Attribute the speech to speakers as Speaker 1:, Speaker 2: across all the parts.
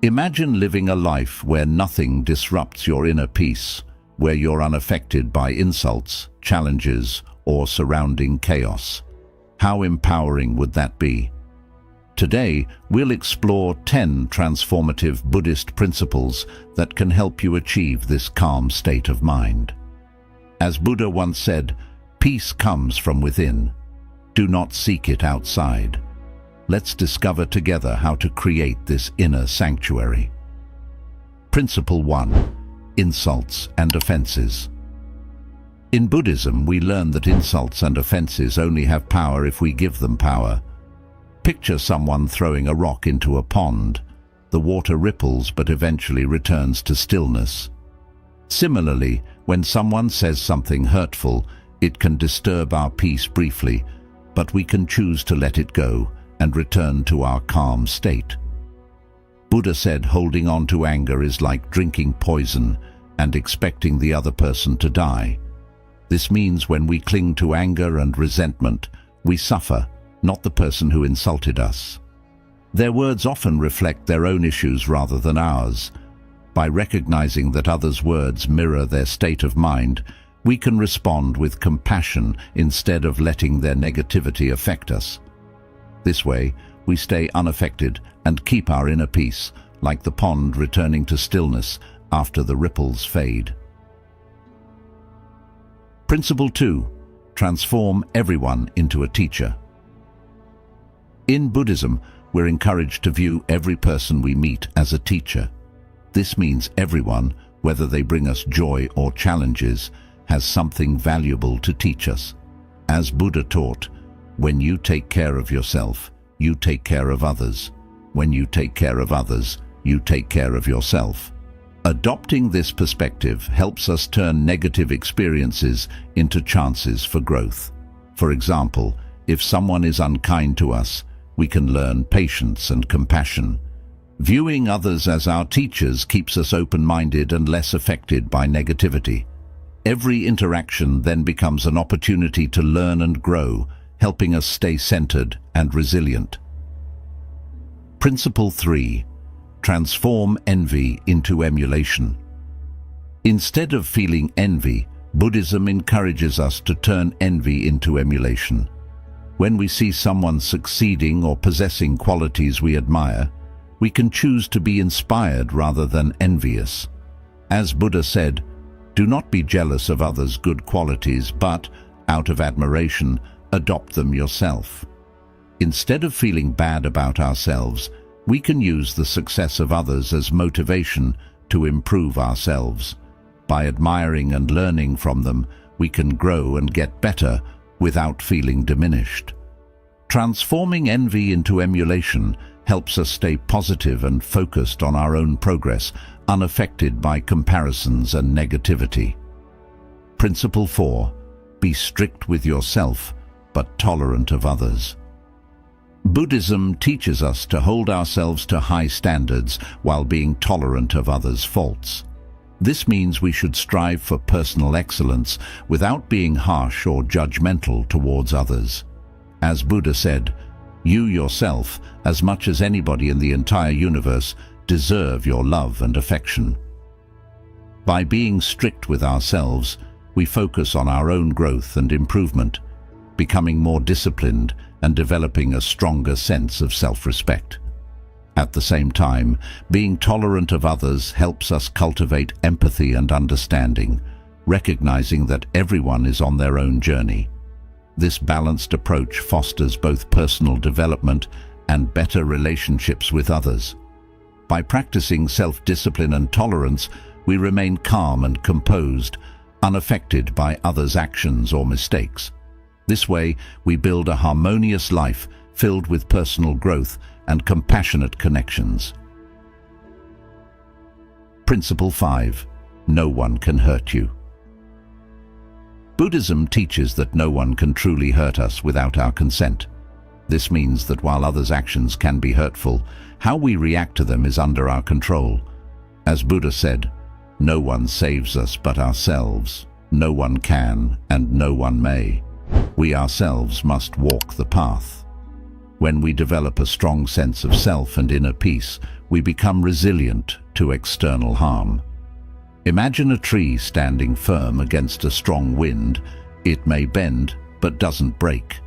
Speaker 1: Imagine living a life where nothing disrupts your inner peace, where you're unaffected by insults, challenges, or surrounding chaos. How empowering would that be? Today, we'll explore 10 transformative Buddhist principles that can help you achieve this calm state of mind. As Buddha once said, peace comes from within. Do not seek it outside. Let's discover together how to create this inner sanctuary. Principle 1. Insults and offenses. In Buddhism, we learn that insults and offenses only have power if we give them power. Picture someone throwing a rock into a pond. The water ripples but eventually returns to stillness. Similarly, when someone says something hurtful, it can disturb our peace briefly, but we can choose to let it go and return to our calm state. Buddha said holding on to anger is like drinking poison and expecting the other person to die. This means when we cling to anger and resentment, we suffer, not the person who insulted us. Their words often reflect their own issues rather than ours. By recognizing that others' words mirror their state of mind, we can respond with compassion instead of letting their negativity affect us. This way, we stay unaffected and keep our inner peace, like the pond returning to stillness after the ripples fade. Principle 2. Transform everyone into a teacher. In Buddhism, we're encouraged to view every person we meet as a teacher. This means everyone, whether they bring us joy or challenges, has something valuable to teach us. As Buddha taught, when you take care of yourself, you take care of others. When you take care of others, you take care of yourself. Adopting this perspective helps us turn negative experiences into chances for growth. For example, if someone is unkind to us, we can learn patience and compassion. Viewing others as our teachers keeps us open-minded and less affected by negativity. Every interaction then becomes an opportunity to learn and grow, helping us stay centered and resilient. Principle 3. Transform envy into emulation. Instead of feeling envy, Buddhism encourages us to turn envy into emulation. When we see someone succeeding or possessing qualities we admire, we can choose to be inspired rather than envious. As Buddha said, do not be jealous of others' good qualities, but, out of admiration, adopt them yourself. Instead of feeling bad about ourselves, we can use the success of others as motivation to improve ourselves. By admiring and learning from them, we can grow and get better without feeling diminished. Transforming envy into emulation helps us stay positive and focused on our own progress, unaffected by comparisons and negativity. Principle 4. Be strict with yourself, but tolerant of others. Buddhism teaches us to hold ourselves to high standards while being tolerant of others' faults. This means we should strive for personal excellence without being harsh or judgmental towards others. As Buddha said, you yourself, as much as anybody in the entire universe, deserve your love and affection. By being strict with ourselves, we focus on our own growth and improvement, becoming more disciplined and developing a stronger sense of self-respect. At the same time, being tolerant of others helps us cultivate empathy and understanding, recognizing that everyone is on their own journey. This balanced approach fosters both personal development and better relationships with others. By practicing self-discipline and tolerance, we remain calm and composed, unaffected by others' actions or mistakes. This way, we build a harmonious life filled with personal growth and compassionate connections. Principle 5. No one can hurt you. Buddhism teaches that no one can truly hurt us without our consent. This means that while others' actions can be hurtful, how we react to them is under our control. As Buddha said, no one saves us but ourselves. No one can and no one may. We ourselves must walk the path. When we develop a strong sense of self and inner peace, we become resilient to external harm. Imagine a tree standing firm against a strong wind. It may bend, but doesn't break.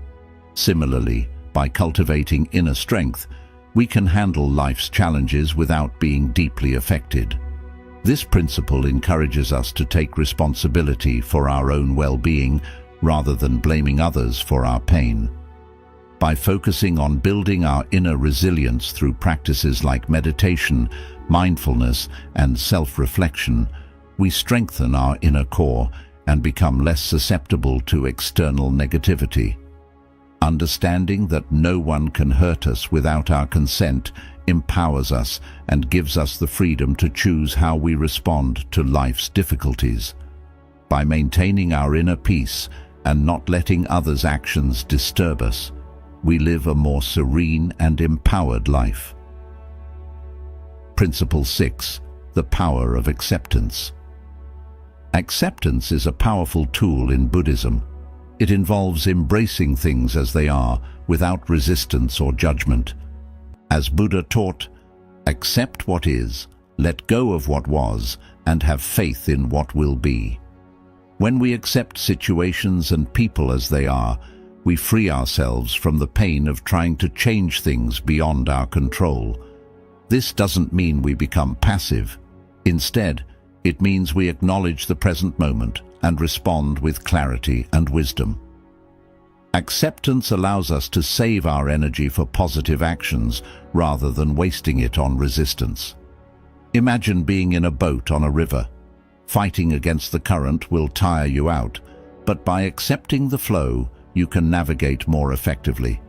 Speaker 1: Similarly, by cultivating inner strength, we can handle life's challenges without being deeply affected. This principle encourages us to take responsibility for our own well-being rather than blaming others for our pain. By focusing on building our inner resilience through practices like meditation, mindfulness, and self-reflection, we strengthen our inner core and become less susceptible to external negativity. Understanding that no one can hurt us without our consent empowers us and gives us the freedom to choose how we respond to life's difficulties. By maintaining our inner peace and not letting others' actions disturb us, we live a more serene and empowered life. Principle 6. The power of acceptance. Acceptance is a powerful tool in Buddhism. It involves embracing things as they are, without resistance or judgment. As Buddha taught, accept what is, let go of what was, and have faith in what will be. When we accept situations and people as they are, we free ourselves from the pain of trying to change things beyond our control. This doesn't mean we become passive. Instead, it means we acknowledge the present moment and respond with clarity and wisdom. Acceptance allows us to save our energy for positive actions rather than wasting it on resistance. Imagine being in a boat on a river. Fighting against the current will tire you out, but by accepting the flow, you can navigate more effectively.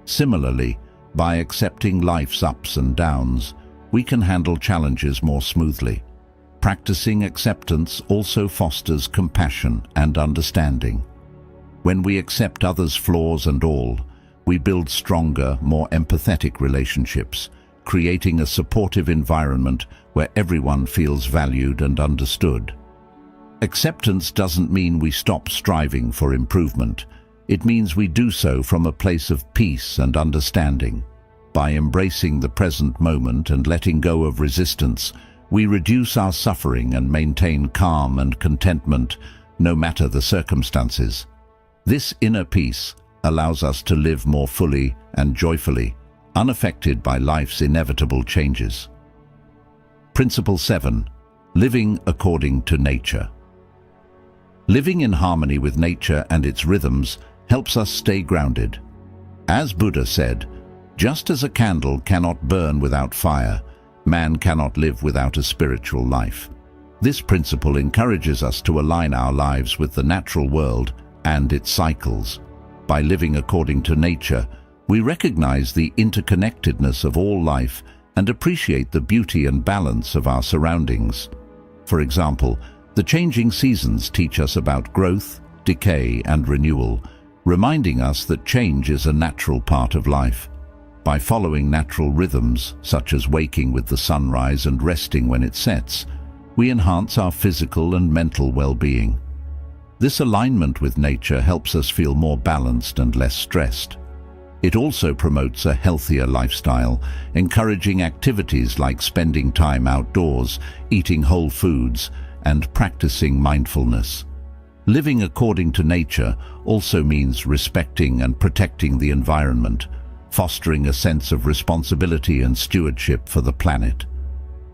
Speaker 1: Similarly, by accepting life's ups and downs, we can handle challenges more smoothly. Practicing acceptance also fosters compassion and understanding. When we accept others' flaws and all, we build stronger, more empathetic relationships, creating a supportive environment where everyone feels valued and understood. Acceptance doesn't mean we stop striving for improvement. It means we do so from a place of peace and understanding. By embracing the present moment and letting go of resistance, we reduce our suffering and maintain calm and contentment, no matter the circumstances. This inner peace allows us to live more fully and joyfully, unaffected by life's inevitable changes. Principle 7. Living according to nature. Living in harmony with nature and its rhythms helps us stay grounded. As Buddha said, just as a candle cannot burn without fire, man cannot live without a spiritual life. This principle encourages us to align our lives with the natural world and its cycles. By living according to nature, we recognize the interconnectedness of all life and appreciate the beauty and balance of our surroundings. For example, the changing seasons teach us about growth, decay, and renewal, reminding us that change is a natural part of life. By following natural rhythms, such as waking with the sunrise and resting when it sets, we enhance our physical and mental well-being. This alignment with nature helps us feel more balanced and less stressed. It also promotes a healthier lifestyle, encouraging activities like spending time outdoors, eating whole foods, and practicing mindfulness. Living according to nature also means respecting and protecting the environment, fostering a sense of responsibility and stewardship for the planet.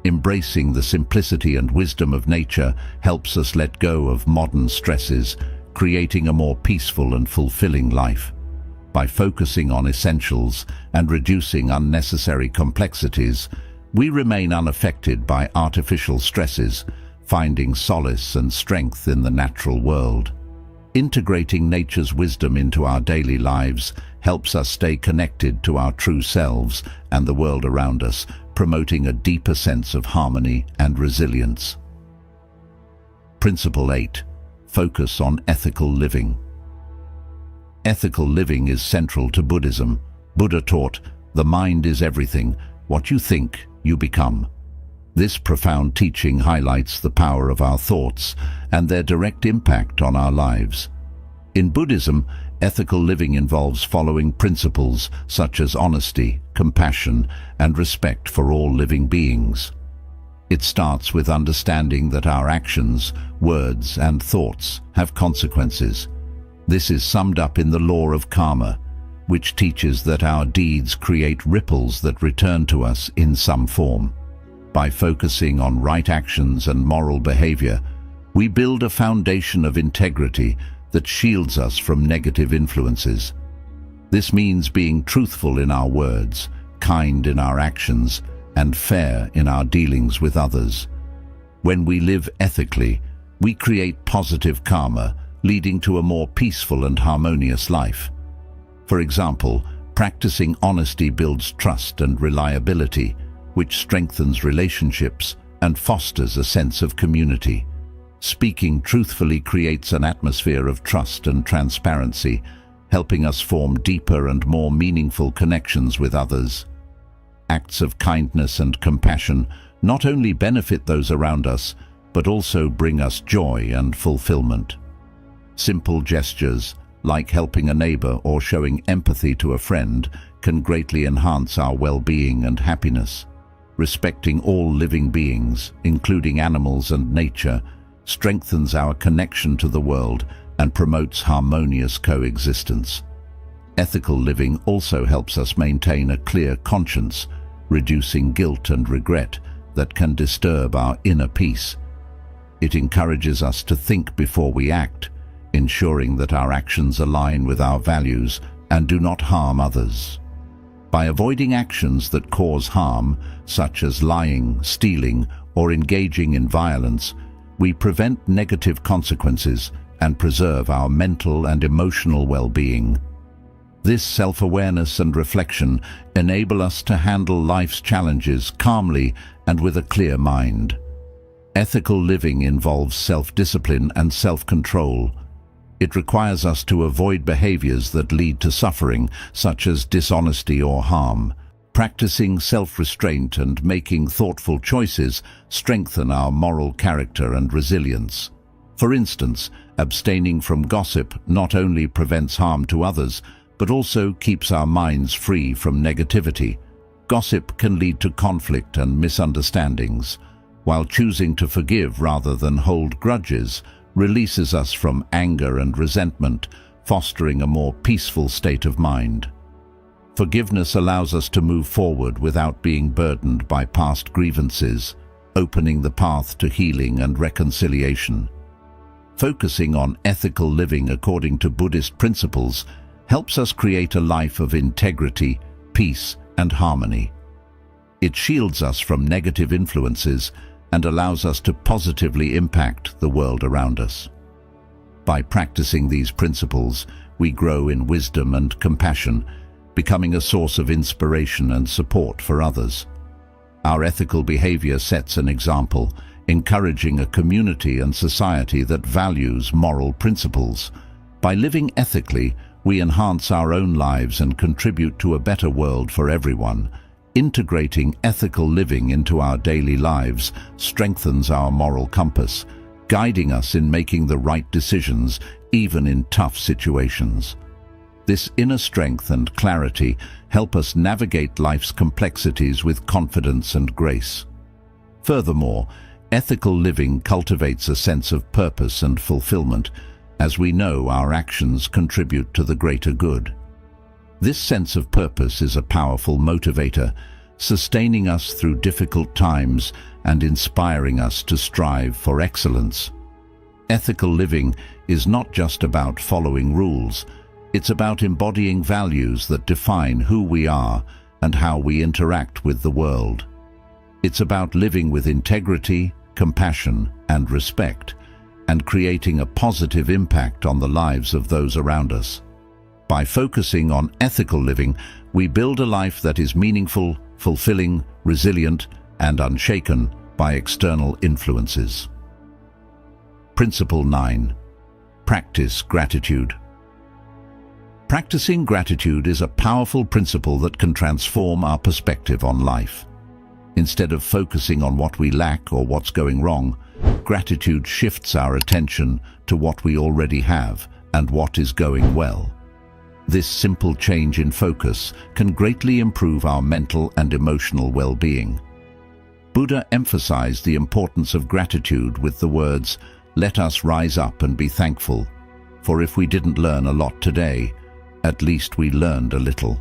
Speaker 1: Embracing the simplicity and wisdom of nature helps us let go of modern stresses, creating a more peaceful and fulfilling life. By focusing on essentials and reducing unnecessary complexities, we remain unaffected by artificial stresses, finding solace and strength in the natural world. Integrating nature's wisdom into our daily lives helps us stay connected to our true selves and the world around us, promoting a deeper sense of harmony and resilience. Principle 8. Focus on ethical living. Ethical living is central to Buddhism. Buddha taught, "The mind is everything. What you think, you become." This profound teaching highlights the power of our thoughts and their direct impact on our lives. In Buddhism, Ethical living involves following principles such as honesty, compassion, and respect for all living beings. It starts with understanding that our actions, words, and thoughts have consequences. This is summed up in the law of karma, which teaches that our deeds create ripples that return to us in some form. By focusing on right actions and moral behavior, we build a foundation of integrity that shields us from negative influences. This means being truthful in our words, kind in our actions, and fair in our dealings with others. When we live ethically, we create positive karma, leading to a more peaceful and harmonious life. For example, practicing honesty builds trust and reliability, which strengthens relationships and fosters a sense of community. Speaking truthfully creates an atmosphere of trust and transparency, helping us form deeper and more meaningful connections with others. Acts of kindness and compassion not only benefit those around us, but also bring us joy and fulfillment. Simple gestures, like helping a neighbor or showing empathy to a friend, can greatly enhance our well-being and happiness. Respecting all living beings, including animals and nature, strengthens our connection to the world and promotes harmonious coexistence. Ethical living also helps us maintain a clear conscience, reducing guilt and regret that can disturb our inner peace. It encourages us to think before we act, ensuring that our actions align with our values and do not harm others. By avoiding actions that cause harm, such as lying, stealing, or engaging in violence, we prevent negative consequences and preserve our mental and emotional well-being. This self-awareness and reflection enable us to handle life's challenges calmly and with a clear mind. Ethical living involves self-discipline and self-control. It requires us to avoid behaviors that lead to suffering, such as dishonesty or harm. Practicing self-restraint and making thoughtful choices strengthen our moral character and resilience. For instance, abstaining from gossip not only prevents harm to others, but also keeps our minds free from negativity. Gossip can lead to conflict and misunderstandings, while choosing to forgive rather than hold grudges releases us from anger and resentment, fostering a more peaceful state of mind. Forgiveness allows us to move forward without being burdened by past grievances, opening the path to healing and reconciliation. Focusing on ethical living according to Buddhist principles helps us create a life of integrity, peace, and harmony. It shields us from negative influences and allows us to positively impact the world around us. By practicing these principles, we grow in wisdom and compassion, becoming a source of inspiration and support for others. Our ethical behavior sets an example, encouraging a community and society that values moral principles. By living ethically, we enhance our own lives and contribute to a better world for everyone. Integrating ethical living into our daily lives strengthens our moral compass, guiding us in making the right decisions even in tough situations. This inner strength and clarity help us navigate life's complexities with confidence and grace. Furthermore, ethical living cultivates a sense of purpose and fulfillment, as we know our actions contribute to the greater good. This sense of purpose is a powerful motivator, sustaining us through difficult times and inspiring us to strive for excellence. Ethical living is not just about following rules, it's about embodying values that define who we are and how we interact with the world. It's about living with integrity, compassion, and respect, and creating a positive impact on the lives of those around us. By focusing on ethical living, we build a life that is meaningful, fulfilling, resilient, and unshaken by external influences. Principle 9. Practice gratitude. Practicing gratitude is a powerful principle that can transform our perspective on life. Instead of focusing on what we lack or what's going wrong, gratitude shifts our attention to what we already have and what is going well. This simple change in focus can greatly improve our mental and emotional well-being. Buddha emphasized the importance of gratitude with the words, "Let us rise up and be thankful, for if we didn't learn a lot today, at least we learned a little."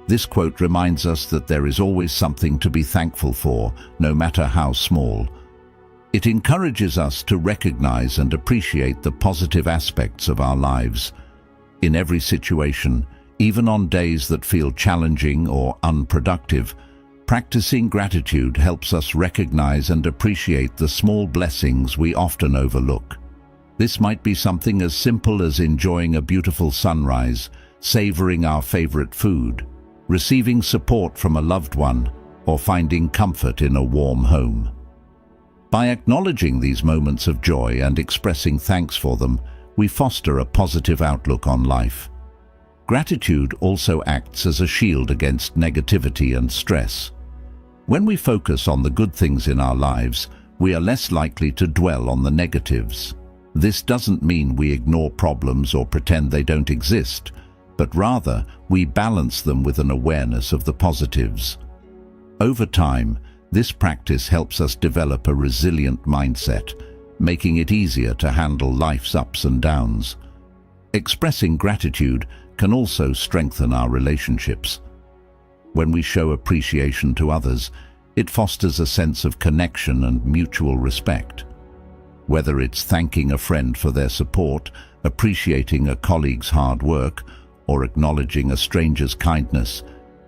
Speaker 1: This quote reminds us that there is always something to be thankful for, no matter how small. It encourages us to recognize and appreciate the positive aspects of our lives. In every situation, even on days that feel challenging or unproductive, practicing gratitude helps us recognize and appreciate the small blessings we often overlook. This might be something as simple as enjoying a beautiful sunrise, savoring our favorite food, receiving support from a loved one, or finding comfort in a warm home. By acknowledging these moments of joy and expressing thanks for them, we foster a positive outlook on life. Gratitude also acts as a shield against negativity and stress. When we focus on the good things in our lives, we are less likely to dwell on the negatives. This doesn't mean we ignore problems or pretend they don't exist, but rather we balance them with an awareness of the positives. Over time, this practice helps us develop a resilient mindset, making it easier to handle life's ups and downs. Expressing gratitude can also strengthen our relationships. When we show appreciation to others, it fosters a sense of connection and mutual respect. Whether it's thanking a friend for their support, appreciating a colleague's hard work, or acknowledging a stranger's kindness,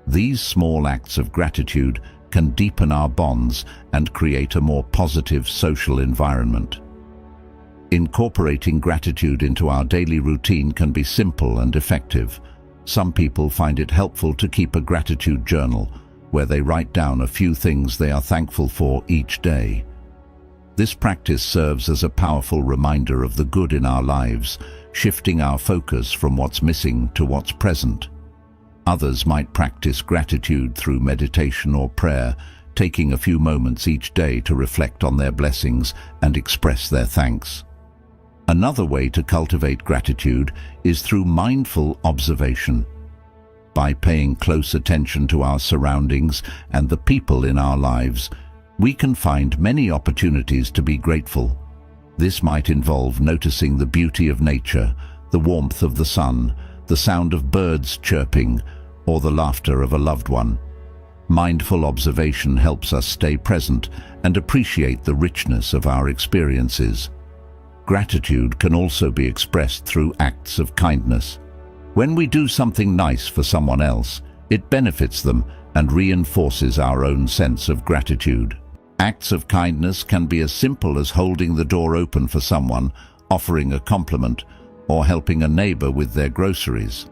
Speaker 1: these small acts of gratitude can deepen our bonds and create a more positive social environment. Incorporating gratitude into our daily routine can be simple and effective. Some people find it helpful to keep a gratitude journal, where they write down a few things they are thankful for each day. This practice serves as a powerful reminder of the good in our lives, shifting our focus from what's missing to what's present. Others might practice gratitude through meditation or prayer, taking a few moments each day to reflect on their blessings and express their thanks. Another way to cultivate gratitude is through mindful observation. By paying close attention to our surroundings and the people in our lives, we can find many opportunities to be grateful. This might involve noticing the beauty of nature, the warmth of the sun, the sound of birds chirping, or the laughter of a loved one. Mindful observation helps us stay present and appreciate the richness of our experiences. Gratitude can also be expressed through acts of kindness. When we do something nice for someone else, it benefits them and reinforces our own sense of gratitude. Acts of kindness can be as simple as holding the door open for someone, offering a compliment, or helping a neighbor with their groceries.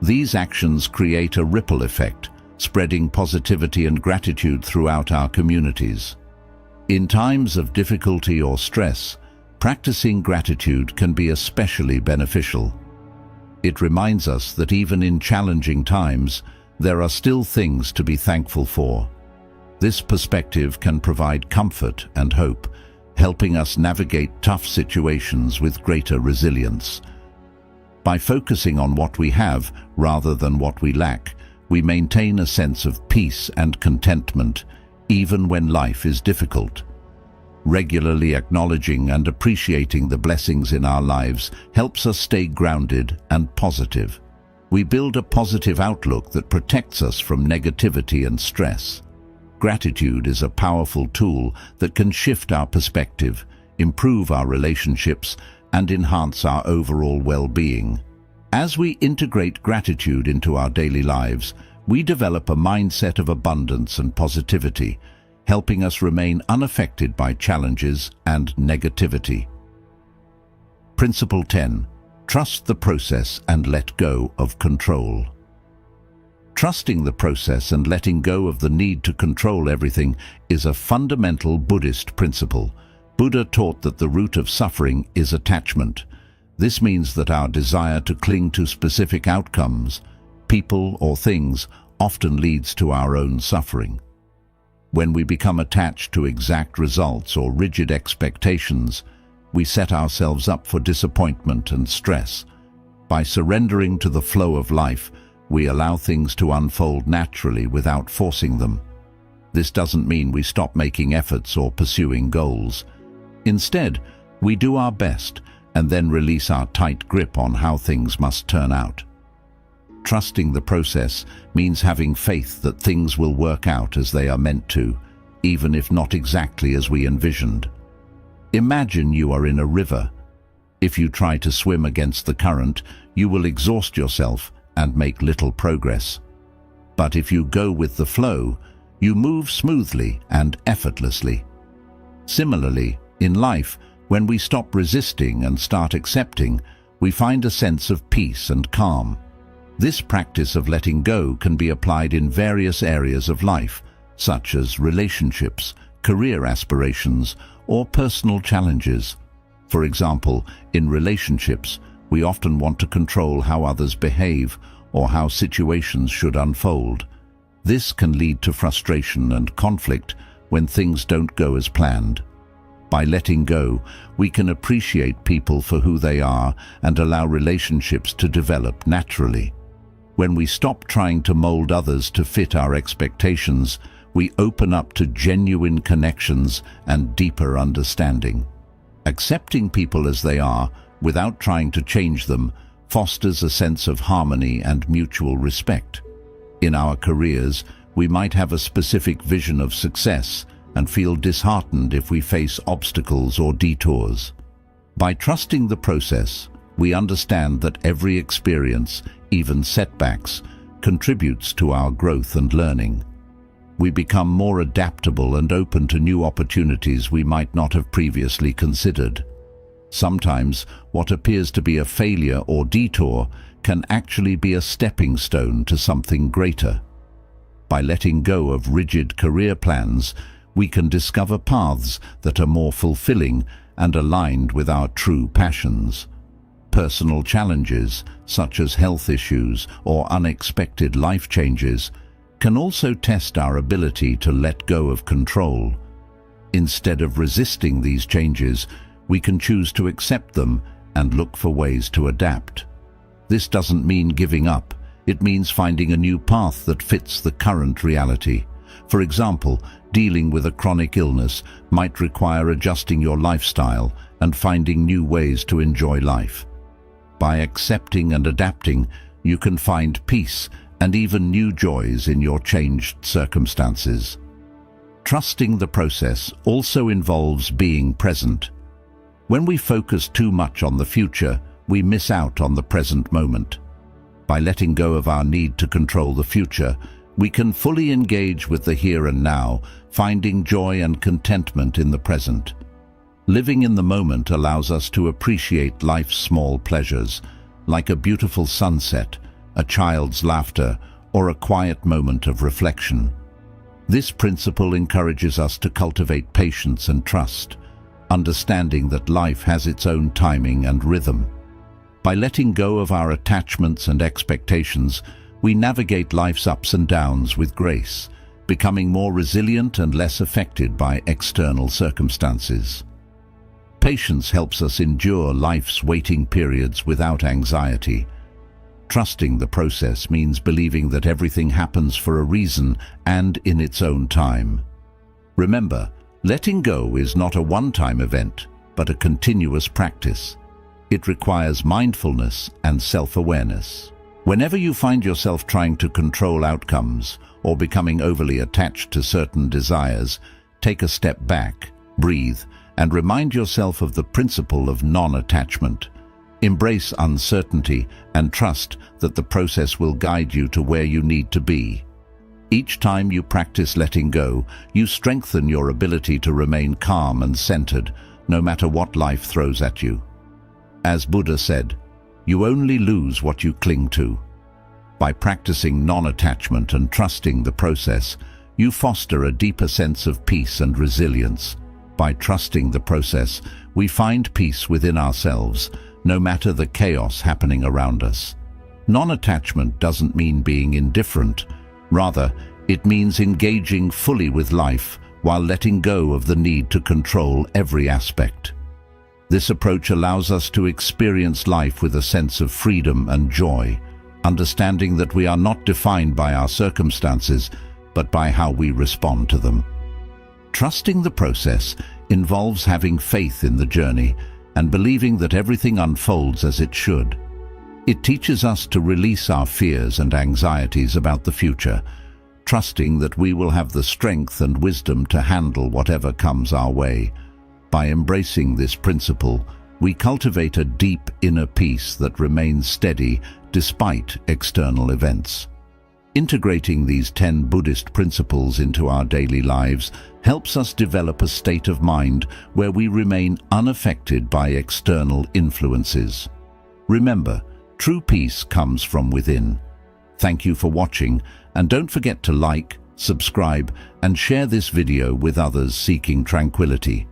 Speaker 1: These actions create a ripple effect, spreading positivity and gratitude throughout our communities. In times of difficulty or stress, practicing gratitude can be especially beneficial. It reminds us that even in challenging times, there are still things to be thankful for. This perspective can provide comfort and hope, helping us navigate tough situations with greater resilience. By focusing on what we have rather than what we lack, we maintain a sense of peace and contentment, even when life is difficult. Regularly acknowledging and appreciating the blessings in our lives helps us stay grounded and positive. We build a positive outlook that protects us from negativity and stress. Gratitude is a powerful tool that can shift our perspective, improve our relationships, and enhance our overall well-being. As we integrate gratitude into our daily lives, we develop a mindset of abundance and positivity, helping us remain unaffected by challenges and negativity. Principle 10. Trust the process and let go of control. Trusting the process and letting go of the need to control everything is a fundamental Buddhist principle. Buddha taught that the root of suffering is attachment. This means that our desire to cling to specific outcomes, people or things, often leads to our own suffering. When we become attached to exact results or rigid expectations, we set ourselves up for disappointment and stress. By surrendering to the flow of life, we allow things to unfold naturally without forcing them. This doesn't mean we stop making efforts or pursuing goals. Instead, we do our best and then release our tight grip on how things must turn out. Trusting the process means having faith that things will work out as they are meant to, even if not exactly as we envisioned. Imagine you are in a river. If you try to swim against the current, you will exhaust yourself and make little progress. But if you go with the flow, you move smoothly and effortlessly. Similarly, in life, when we stop resisting and start accepting, we find a sense of peace and calm. This practice of letting go can be applied in various areas of life, such as relationships, career aspirations, or personal challenges. For example, in relationships, we often want to control how others behave or how situations should unfold. This can lead to frustration and conflict when things don't go as planned. By letting go, we can appreciate people for who they are and allow relationships to develop naturally. When we stop trying to mold others to fit our expectations, we open up to genuine connections and deeper understanding. Accepting people as they are, without trying to change them, fosters a sense of harmony and mutual respect. In our careers, we might have a specific vision of success and feel disheartened if we face obstacles or detours. By trusting the process, we understand that every experience, even setbacks, contributes to our growth and learning. We become more adaptable and open to new opportunities we might not have previously considered. Sometimes, what appears to be a failure or detour can actually be a stepping stone to something greater. By letting go of rigid career plans, we can discover paths that are more fulfilling and aligned with our true passions. Personal challenges, such as health issues or unexpected life changes, can also test our ability to let go of control. Instead of resisting these changes, we can choose to accept them and look for ways to adapt. This doesn't mean giving up. It means finding a new path that fits the current reality. For example, dealing with a chronic illness might require adjusting your lifestyle and finding new ways to enjoy life. By accepting and adapting, you can find peace and even new joys in your changed circumstances. Trusting the process also involves being present. When we focus too much on the future, we miss out on the present moment. By letting go of our need to control the future, we can fully engage with the here and now, finding joy and contentment in the present. Living in the moment allows us to appreciate life's small pleasures, like a beautiful sunset, a child's laughter, or a quiet moment of reflection. This principle encourages us to cultivate patience and trust, understanding that life has its own timing and rhythm. By letting go of our attachments and expectations, we navigate life's ups and downs with grace, becoming more resilient and less affected by external circumstances. Patience helps us endure life's waiting periods without anxiety. Trusting the process means believing that everything happens for a reason and in its own time. Remember, letting go is not a one-time event, but a continuous practice. It requires mindfulness and self-awareness. Whenever you find yourself trying to control outcomes or becoming overly attached to certain desires, take a step back, breathe, and remind yourself of the principle of non-attachment. Embrace uncertainty and trust that the process will guide you to where you need to be. Each time you practice letting go, you strengthen your ability to remain calm and centered, no matter what life throws at you. As Buddha said, you only lose what you cling to. By practicing non-attachment and trusting the process, you foster a deeper sense of peace and resilience. By trusting the process, we find peace within ourselves, no matter the chaos happening around us. Non-attachment doesn't mean being indifferent. Rather, it means engaging fully with life while letting go of the need to control every aspect. This approach allows us to experience life with a sense of freedom and joy, understanding that we are not defined by our circumstances, but by how we respond to them. Trusting the process involves having faith in the journey and believing that everything unfolds as it should. It teaches us to release our fears and anxieties about the future, trusting that we will have the strength and wisdom to handle whatever comes our way. By embracing this principle, we cultivate a deep inner peace that remains steady despite external events. Integrating these 10 Buddhist principles into our daily lives helps us develop a state of mind where we remain unaffected by external influences. Remember, true peace comes from within. Thank you for watching, and don't forget to like, subscribe, and share this video with others seeking tranquility.